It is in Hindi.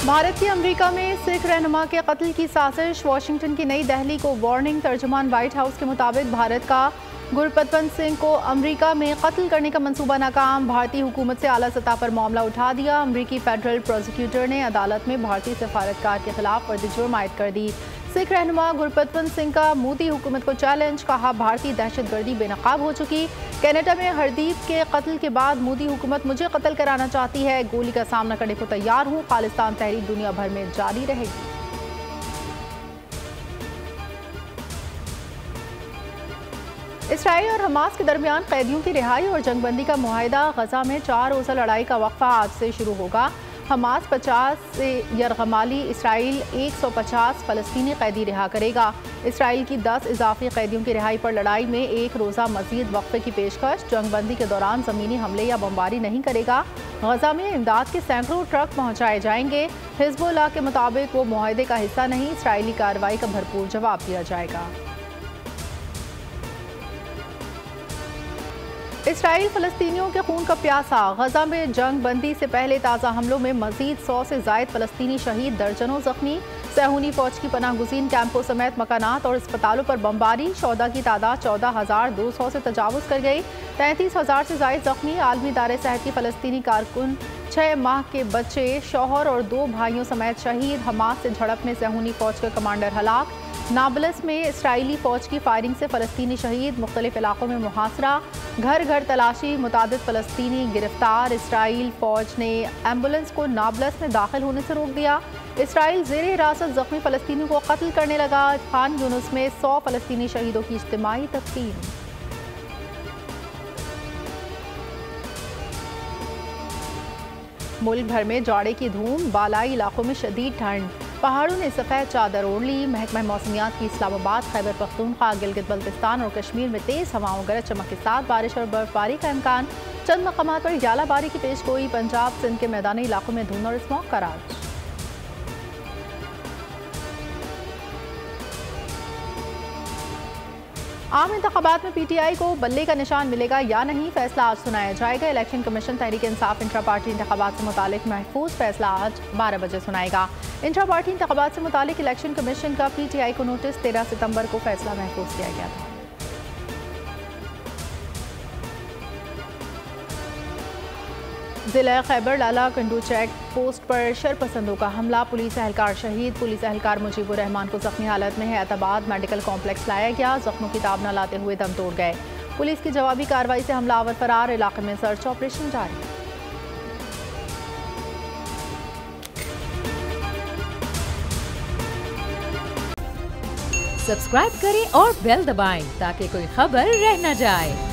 भारत की अमेरिका में सिख रहनुमा के कत्ल की साजिश, वाशिंगटन की नई दिल्ली को वार्निंग। तर्जुमान व्हाइट हाउस के मुताबिक भारत का गुरपतवंत सिंह को अमेरिका में कत्ल करने का मंसूबा नाकाम। भारतीय हुकूमत से आला सतह पर मामला उठा दिया। अमेरिकी फेडरल प्रोसिक्यूटर ने अदालत में भारतीय सफारतकार के खिलाफ वर्दी जुर्म आयद कर दी। सिख रहनुमा गुरपतवंत सिंह का मोदी हुकूमत को चैलेंज, कहा भारतीय दहशतगर्दी बेनकाब हो चुकी। कनाडा में हरदीप के कत्ल के बाद मोदी हुकूमत मुझे कत्ल कराना चाहती है, गोली का सामना करने को तैयार हूँ। खालिस्तान तहरीक दुनिया भर में जारी रहेगी। इसराइल और हमास के दरमियान कैदियों की रिहाई और जंगबंदी का मुआहिदा। गजा में 4 रोज़ा लड़ाई का वक्फा आज से शुरू होगा। हमास 50 से यरगमाली, इसराइल 150 फ़लस्तीनी कैदी रिहा करेगा। इसराइल की 10 इजाफी कैदियों की रिहाई पर लड़ाई में 1 रोज़ा मज़ीद वक्फे की पेशकश। जंगबंदी के दौरान ज़मीनी हमले या बमबारी नहीं करेगा। गजा में इमदाद के सैकड़ों ट्रक पहुँचाए जाएंगे। हिज़्बुल्लाह के मुताबिक वो मुआहिदे का हिस्सा नहीं, इसराइली कार्रवाई का भरपूर जवाब दिया जाएगा। इसराइल फ़लस्तीनियों के खून का प्यासा। गजा में जंग बंदी से पहले ताज़ा हमलों में मज़ीद 100 से ज़ायद फ़लस्तीनी शहीद, दर्जनों ज़ख्मी। सहूनी फ़ौज की पनाह गुज़ीन कैंपों समेत मकानात और अस्पतालों पर बमबारी। शोहदा की तादाद 14,200 से तजावुज़ कर गई। 33,000 से ज़ायद ज़ख्मी। आलमी इदारे सेहत की फ़लस्तीनी कारकुन, 6 माह के बच्चे, शौहर और 2 भाइयों समेत शहीद। हमास से झड़प में सहूनी फ़ौज के कमांडर हलाक। नाबलस में इसराइली फ़ौज की फायरिंग से फ़लस्तीनी शहीद। मुख्तलिफ इलाकों में मुहासरा, घर घर तलाशी, मुतादिद फ़लस्तीनी गिरफ्तार। इसराइल फ़ौज ने एम्बुलेंस को नाबलस में दाखिल होने से रोक दिया। इसराइल ज़ेर हिरासत ज़ख्मी फ़लस्तीनियों को कत्ल करने लगा। खान यूनुस में 100 फ़लस्तीनी शहीदों की इज्तिमाई तदफीन। मुल्क भर में जाड़े की धूम, बालाई इलाकों में शदीद ठंड। पहाड़ों ने सफ़ेद चादर ओढ़ ली। महकमा मौसमियात की इस्लामाबाद, खैबर पख्तूनख्वा, गिलगित बल्तिस्तान और कश्मीर में तेज़ हवाओं, गरज चमक के साथ बारिश और बर्फबारी का इम्कान। चंद मकामात पर यालाबारी की पेशगोई। पंजाब सिंध के मैदानी इलाकों में धुंध और स्मॉग का राज। आम इंतखाबात में PTI को बल्ले का निशान मिलेगा या नहीं, फैसला आज सुनाया जाएगा। Election commission Tehreek Insaf intra party इंतखाबात से मुतालिक महफूज फैसला आज 12 बजे सुनाएगा। इंट्रा पार्टी इंतखाबात से मुतालिक इलेक्शन कमीशन का PTI को नोटिस 13 सितंबर को फैसला महफूज किया गया था। जिला खैबर लाला कंडू चेक पोस्ट पर शरपसंदों का हमला, पुलिस एहलकार शहीद। पुलिस एहलकार मुजीबुर रहमान को जख्मी हालत में हैदराबाद मेडिकल कॉम्प्लेक्स लाया गया। जख्मों की ताब न लाते हुए दम तोड़ गए। पुलिस की जवाबी कार्रवाई से हमलावर फरार। इलाके में सर्च ऑपरेशन जारी। सब्सक्राइब करें और बेल दबाएं ताकि कोई खबर रह न जाए।